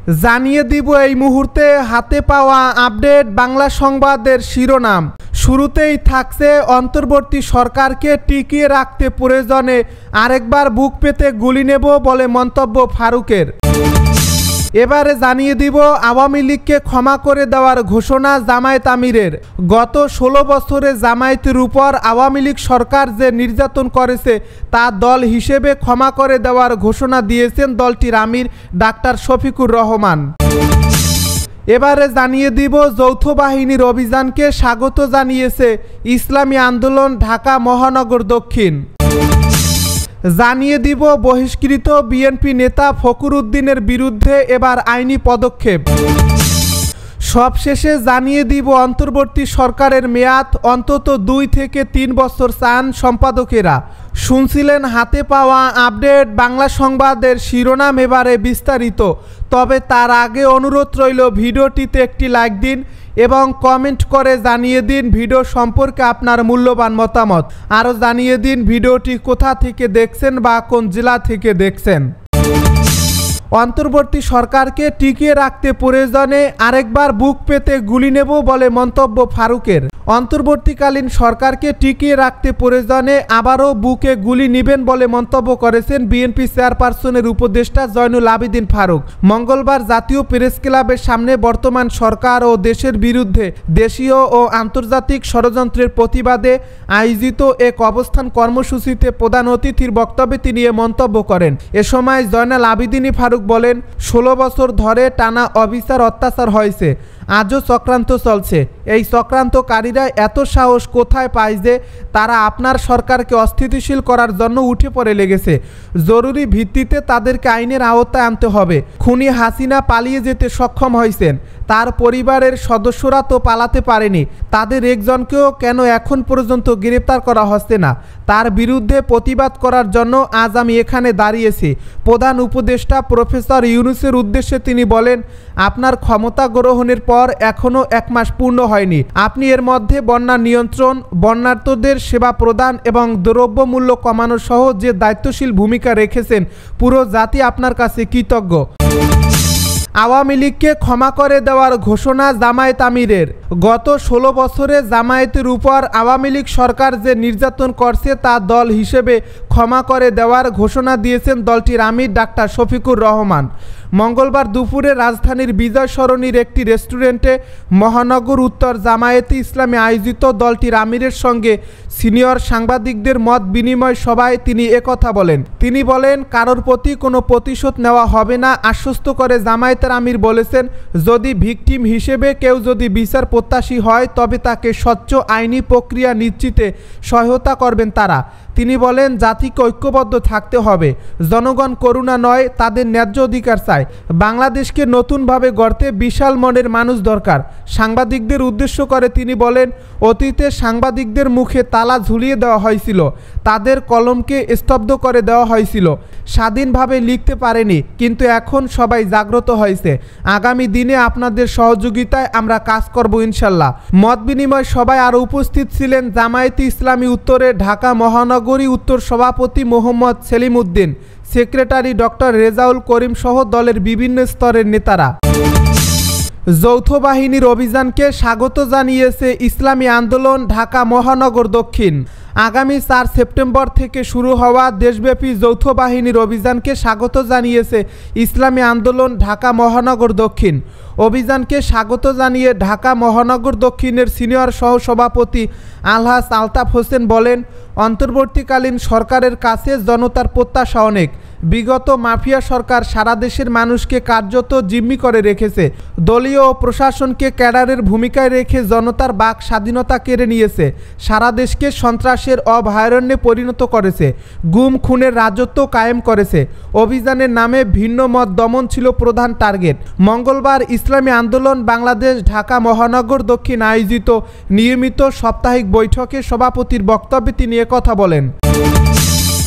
জানিয়ে দিব এই মুহূর্তে হাতে পাওয়া আপডেট বাংলা সংবাদের শিরোনাম। শুরুতেই থাকছে অন্তর্বর্তী সরকারকে টিকিয়ে রাখতে প্রয়োজনে আরেকবার বুক পেতে গুলি নেব বলে মন্তব্য ফারুকের। এবারে জানিয়ে দিব আওয়ামী লীগকে ক্ষমা করে দেওয়ার ঘোষণা জামায়াত আমিরের। গত 16 বছরে জামায়াতের উপর আওয়ামী লীগ সরকার যে নির্যাতন করেছে তা দল হিসেবে ক্ষমা করে দেওয়ার ঘোষণা দিয়েছেন দলটির আমির ডাক্তার শফিকুর রহমান। এবারে জানিয়ে দিব যৌথ বাহিনীর অভিযানকে স্বাগত জানিয়েছে ইসলামী আন্দোলন ঢাকা মহানগর দক্ষিণ। জানিয়ে দিব বহিষ্কৃত বিএনপি নেতা ফখর উদ্দিনের বিরুদ্ধে এবার আইনি পদক্ষেপ। সবশেষে জানিয়ে দিব অন্তর্বর্তী সরকারের মেয়াদ অন্তত 2 থেকে 3 বছর চান সম্পাদকেরা। শুনছিলেন হাতে পাওয়া আপডেট বাংলা সংবাদের শিরোনাম, এবারে বিস্তারিত। তবে তার আগে অনুরোধ রইল ভিডিওটিতে একটি লাইক দিন এবং কমেন্ট করে জানিয়ে দিন ভিডিও সম্পর্কে আপনার মূল্যবান মতামত। আরও জানিয়ে দিন ভিডিওটি কোথা থেকে দেখছেন বা কোন জেলা থেকে দেখছেন। অন্তর্বর্তী সরকারকে টিকিয়ে রাখতে প্রয়োজনে আরেকবার বুক পেতে গুলি নেব বলে মন্তব্য ফারুকের। অন্তর্বর্তীকালীন সরকারকে টিকিয়ে রাখতে প্রয়োজনে আবারও বুকে গুলি নেবেন বলে মন্তব্য করেছেন বিএনপি চেয়ারপারসনের উপদেষ্টা জয়নুল আবেদিন ফারুক। মঙ্গলবার জাতীয় প্রেস ক্লাবের সামনে বর্তমান সরকার ও দেশের বিরুদ্ধে দেশীয় ও আন্তর্জাতিক ষড়যন্ত্রের প্রতিবাদে আয়োজিত এক অবস্থান কর্মসূচিতে প্রধান অতিথির বক্তব্যে তিনি এ মন্তব্য করেন। এ সময় জয়নুল আবেদিন ফারুক বলেন, 16 বছর ধরে টানা অবিচার অত্যাচার হয়েছে, আজও চক্রান্ত চলছে। এই চক্রান্তকারীরা এত সাহস কোথায় পায় যে তারা আপনার সরকারকে অস্থিতিশীল করার জন্য উঠে পড়ে লেগেছে। জরুরি ভিত্তিতে তাদেরকে আইনের আওতায় আনতে হবে। খুনি হাসিনা পালিয়ে যেতে সক্ষম হয়েছেন, তার পরিবারের সদস্যরা তো পালাতে পারেনি। তাদের একজনকেও কেন এখন পর্যন্ত গ্রেপ্তার করা হচ্ছে না? তার বিরুদ্ধে প্রতিবাদ করার জন্য আজ আমি এখানে দাঁড়িয়েছি। প্রধান উপদেষ্টা প্রফেসর ইউনূসের উদ্দেশ্যে তিনি বলেন, আপনার ক্ষমতা গ্রহণের পর এখনও 1 মাস পূর্ণ হয়নি। আপনি এর মধ্যে বন্যা নিয়ন্ত্রণ, বন্যার্তদের সেবা প্রদান এবং দ্রব্যমূল্য কমানো সহ যে দায়িত্বশীল ভূমিকা রেখেছেন, পুরো জাতি আপনার কাছে কৃতজ্ঞ। আওয়ামী লীগকে ক্ষমা করে দেওয়ার ঘোষণা জামায়াত আমিরের। গত 16 বছরে জামায়াতের উপর আওয়ামী লীগ সরকার যে নির্যাতন করছে তা দল হিসেবে ক্ষমা করে দেওয়ার ঘোষণা দিয়েছেন দলটির আমির ডাক্তার শফিকুর রহমান। মঙ্গলবার দুপুরে রাজধানীর বিজয় সরণির একটি রেস্টুরেন্টে মহানগর উত্তর জামায়াতে ইসলামী আয়োজিত দলটির আমিরের সঙ্গে সিনিয়র সাংবাদিকদের মত বিনিময় সভায় তিনি একথা বলেন। তিনি বলেন, কারোর প্রতি কোনো প্রতিশোধ নেওয়া হবে না আশ্বস্ত করে জামায়াতের আমির বলেছেন, যদি ভিকটিম হিসেবে কেউ যদি বিচার প্রত্যাশী হয় তবে তাকে স্বচ্ছ আইনি প্রক্রিয়া নিশ্চিতে সহায়তা করবেন তারা। তিনি বলেন, জাতিকে ঐক্যবদ্ধ থাকতে হবে। জনগণ করুণা নয়, তাদের ন্যায্য অধিকার চায়। বাংলাদেশকে নতুনভাবে গড়তে বিশাল মনের মানুষ দরকার। সাংবাদিকদের উদ্দেশ্য করে তিনি বলেন, অতীতে সাংবাদিকদের মুখে তালা ঝুলিয়ে দেওয়া হয়েছিল, তাদের কলমকে স্তব্ধ করে দেওয়া হয়েছিল, স্বাধীনভাবে লিখতে পারেনি, কিন্তু এখন সবাই জাগ্রত হয়েছে। আগামী দিনে আপনাদের সহযোগিতায় আমরা কাজ করব ইনশাল্লাহ। মত বিনিময় সভায় আরও উপস্থিত ছিলেন জামায়াতে ইসলামী উত্তরে ঢাকা মহানগরী উত্তর সভাপতি মোহাম্মদ সেলিম উদ্দিন, সেক্রেটারি ডক্টর রেজাউল করিম সহ দলের বিভিন্ন স্তরের নেতারা। যৌথ বাহিনীর অভিযানকে স্বাগত জানিয়েছে ইসলামী আন্দোলন ঢাকা মহানগর দক্ষিণ। আগামী 4 সেপ্টেম্বর থেকে শুরু হওয়া দেশব্যাপী যৌথ বাহিনীর অভিযানকে স্বাগত জানিয়েছে ইসলামী আন্দোলন ঢাকা মহানগর দক্ষিণ। অভিযানকে স্বাগত জানিয়ে ঢাকা মহানগর দক্ষিণের সিনিয়র সহসভাপতি আলহাজ আলতাফ হোসেন বলেন, অন্তর্বর্তীকালীন সরকারের কাছে জনতার প্রত্যাশা অনেক। বিগত মাফিয়া সরকার সারা দেশের মানুষকে কার্যত জিম্মি করে রেখেছে। দলীয় ও প্রশাসনকে ক্যাডারের ভূমিকায় রেখে জনতার বাক স্বাধীনতা কেড়ে নিয়েছে। সারা দেশকে সন্ত্রাসের অভয়ারণ্যে পরিণত করেছে। গুম খুনের রাজত্ব কায়েম করেছে। অভিযানের নামে ভিন্ন মত দমন ছিল প্রধান টার্গেট। মঙ্গলবার ইসলামী আন্দোলন বাংলাদেশ ঢাকা মহানগর দক্ষিণ আয়োজিত নিয়মিত সাপ্তাহিক বৈঠকে সভাপতির বক্তব্যে তিনি একথা বলেন।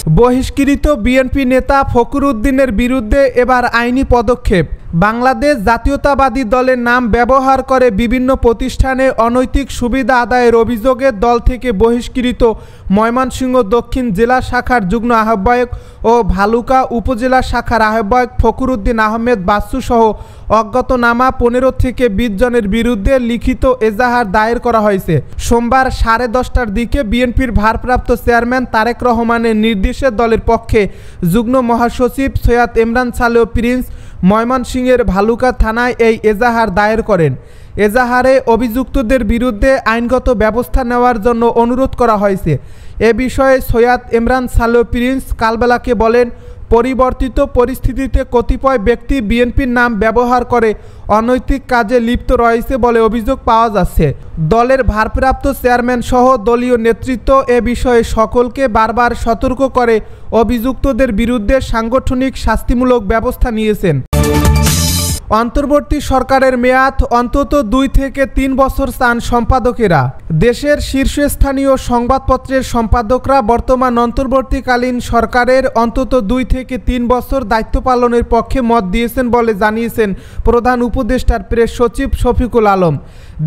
বহিষ্কৃত বিএনপি নেতা ফখরুদ্দিনের বিরুদ্ধে এবার আইনি পদক্ষেপ। বাংলাদেশ জাতীয়তাবাদী দলের নাম ব্যবহার করে বিভিন্ন প্রতিষ্ঠানে অনৈতিক সুবিধা আদায়ের অভিযোগে দল থেকে বহিষ্কৃত ময়মনসিংহ দক্ষিণ জেলা শাখার যুগ্ম আহ্বায়ক ও ভালুকা উপজেলা শাখার আহ্বায়ক ফখরুদ্দিন আহমেদ বাচ্চু সহ অজ্ঞাতনামা 15 থেকে 20 জনের বিরুদ্ধে লিখিত এজাহার দায়ের করা হয়েছে। সোমবার 10:30টার দিকে বিএনপির ভারপ্রাপ্ত চেয়ারম্যান তারেক রহমানের নির্দেশে দলের পক্ষে যুগ্ম মহাসচিব সৈয়দ ইমরান সালেহ প্রিন্স ময়মনসিংহের ভালুকা থানায় এই এজাহার দায়ের করেন। এজাহারে অভিযুক্তদের বিরুদ্ধে আইনগত ব্যবস্থা নেওয়ার জন্য অনুরোধ করা হয়েছে। এ বিষয়ে সৈয়দ ইমরান সালেহ প্রিন্স কালবেলাকে বলেন, পরিবর্তিত পরিস্থিতিতে কতিপয় ব্যক্তি বিএনপির নাম ব্যবহার করে অনৈতিক কাজে লিপ্ত রয়েছে বলে অভিযোগ পাওয়া যাচ্ছে। দলের ভারপ্রাপ্ত চেয়ারম্যান সহ দলীয় নেতৃত্ব এ বিষয়ে সকলকে বারবার সতর্ক করে অভিযুক্তদের বিরুদ্ধে সাংগঠনিক শাস্তিমূলক ব্যবস্থা নিয়েছেন। অন্তর্বর্তী সরকারের মেয়াদ অন্তত 2 থেকে 3 বছর চান সম্পাদকেরা। দেশের শীর্ষস্থানীয় সংবাদপত্রের সম্পাদকরা বর্তমান অন্তর্বর্তীকালীন সরকারের অন্তত 2 থেকে 3 বছর দায়িত্ব পালনের পক্ষে মত দিয়েছেন বলে জানিয়েছেন প্রধান উপদেষ্টার প্রেস সচিব শফিকুল আলম।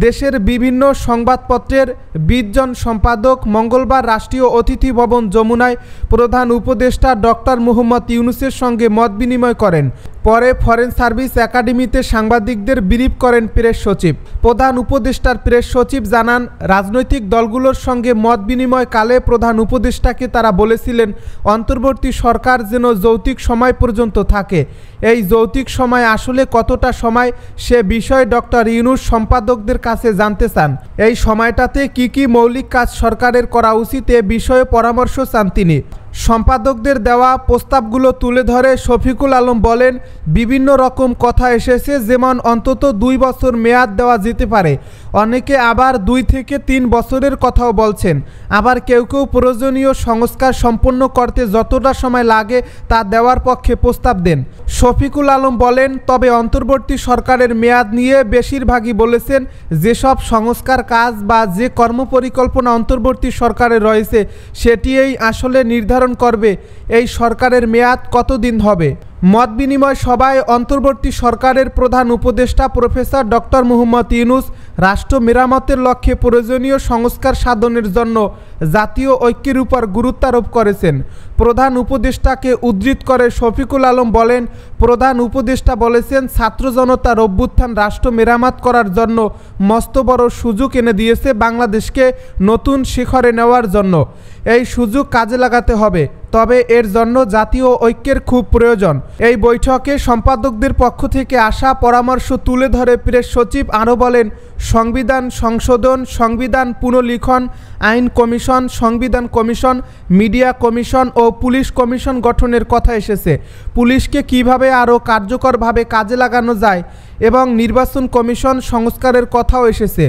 দেশের বিভিন্ন সংবাদপত্রের 20 জন সম্পাদক মঙ্গলবার রাষ্ট্রীয় অতিথি ভবন যমুনায় প্রধান উপদেষ্টা ডক্টর মোহাম্মদ ইউনূসের সঙ্গে মত বিনিময় করেন। পরে ফরেন সার্ভিস একাডেমিতে সাংবাদিকদের ব্রিফ করেন প্রেস সচিব। প্রধান উপদেষ্টার প্রেস সচিব জানান, রাজনৈতিক দলগুলোর সঙ্গে মত বিনিময় কালে প্রধান উপদেষ্টাকে তারা বলেছিলেন অন্তর্বর্তী সরকার যেন যৌক্তিক সময় পর্যন্ত থাকে। এই যৌক্তিক সময় আসলে কতটা সময় সে বিষয়ে ডক্টর ইউনূস সম্পাদকদের কাছে জানতে চান। এই সময়টাতে কি মৌলিক কাজ সরকারের করা উচিত এ বিষয়ে পরামর্শ চান তিনি। সম্পাদকদের দেওয়া প্রস্তাবগুলো তুলে ধরে শফিকুল আলম বলেন, বিভিন্ন রকম কথা এসেছে, যেমন অন্তত 2 বছর মেয়াদ দেওয়া যেতে পারে। অনেকে আবার 2 থেকে 3 বছরের কথাও বলছেন। আবার কেউ প্রয়োজনীয় সংস্কার সম্পন্ন করতে যতটা সময় লাগে তা দেওয়ার পক্ষে প্রস্তাব দেন। শফিকুল আলম বলেন, তবে অন্তর্বর্তী সরকারের মেয়াদ নিয়ে বেশিরভাগই বলেছেন যেসব সংস্কার কাজ বা যে কর্মপরিকল্পনা অন্তর্বর্তী সরকারে রয়েছে সেটিই আসলে নির্ধারণ করবে এই সরকারের মেয়াদ কতদিন হবে। মত বিনিময় সভায় অন্তর্বর্তী সরকারের প্রধান উপদেষ্টা প্রফেসর ডক্টর মোহাম্মদ ইউনূস রাষ্ট্র মেরামতের লক্ষ্যে প্রয়োজনীয় সংস্কার সাধনের জন্য জাতীয় ঐক্যের উপর গুরুত্ব আরোপ করেছেন। প্রধান উপদেষ্টাকে উদ্ধৃত করে শফিকুল আলম বলেন, প্রধান উপদেষ্টা বলেছেন, ছাত্র জনতার অভ্যুত্থান রাষ্ট্র মেরামত করার জন্য মস্ত বড় সুযোগ এনে দিয়েছে বাংলাদেশকে নতুন শিখরে নেওয়ার জন্য। এই সুযোগ কাজে লাগাতে হবে, তবে এর জন্য জাতীয় ঐক্যের খুব প্রয়োজন। এই বৈঠকে সম্পাদকদের পক্ষ থেকে আসা পরামর্শ তুলে ধরে প্রেস সচিব আরও বলেন, সংবিধান সংশোধন, সংবিধান পুনর্লিখন, আইন কমিশন, সংবিধান কমিশন, মিডিয়া কমিশন ও পুলিশ কমিশন গঠনের কথা এসেছে। পুলিশকে কিভাবে আরও কার্যকরভাবে কাজে লাগানো যায় এবং নির্বাচন কমিশন সংস্কারের কথাও এসেছে।